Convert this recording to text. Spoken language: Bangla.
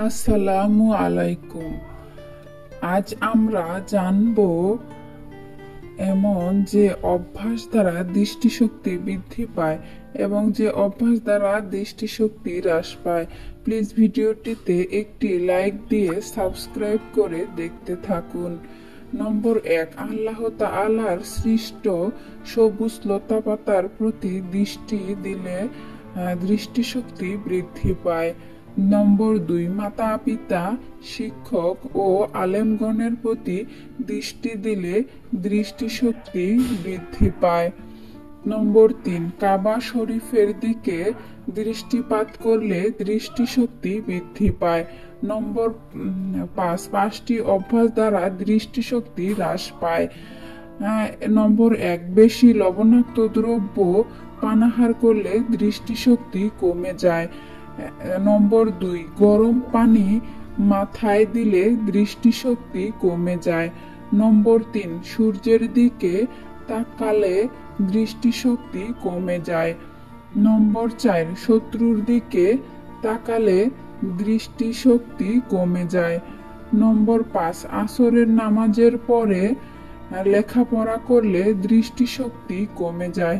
আসসালামু আলাইকুম। আজ আমরা জানব এমন যে অভ্যাস দ্বারা দৃষ্টিশক্তি বৃদ্ধি পায় এবং যে অভ্যাস দ্বারা দৃষ্টিশক্তি হ্রাস পায়। প্লিজ ভিডিওটিতে একটি লাইক দিয়ে সাবস্ক্রাইব করে দেখতে থাকুন। নম্বর 1, আল্লাহ তাআলার সৃষ্ট সবুজ লতাপাতার প্রতি দৃষ্টি দিলে দৃষ্টিশক্তি বৃদ্ধি পায়। নম্বর 2, মাতা পিতা, শিক্ষক ও আলেমগণের প্রতি দৃষ্টি দিলে দৃষ্টিশক্তি বৃদ্ধি পায়। নম্বর 3, কাবা শরীফের দিকে দৃষ্টিপাত করলে দৃষ্টিশক্তি বৃদ্ধি পায়। নম্বর 5, 5টি অভ্যাস দ্বারা দৃষ্টিশক্তি হ্রাস পায়। নম্বর 1, বেশি লবণাক্ত দ্রব্য পানাহার করলে দৃষ্টিশক্তি কমে যায়। নম্বর 2, গরম পানি মাথায় দিলে দৃষ্টিশক্তি কমে যায়। নম্বর 3, সূর্যের দিকে তাকালে দৃষ্টিশক্তি কমে যায়। নম্বর 4, শত্রুর দিকে তাকালে দৃষ্টিশক্তি কমে যায়। নম্বর 5, আসরের নামাজের পরে লেখাপড়া করলে দৃষ্টিশক্তি কমে যায়।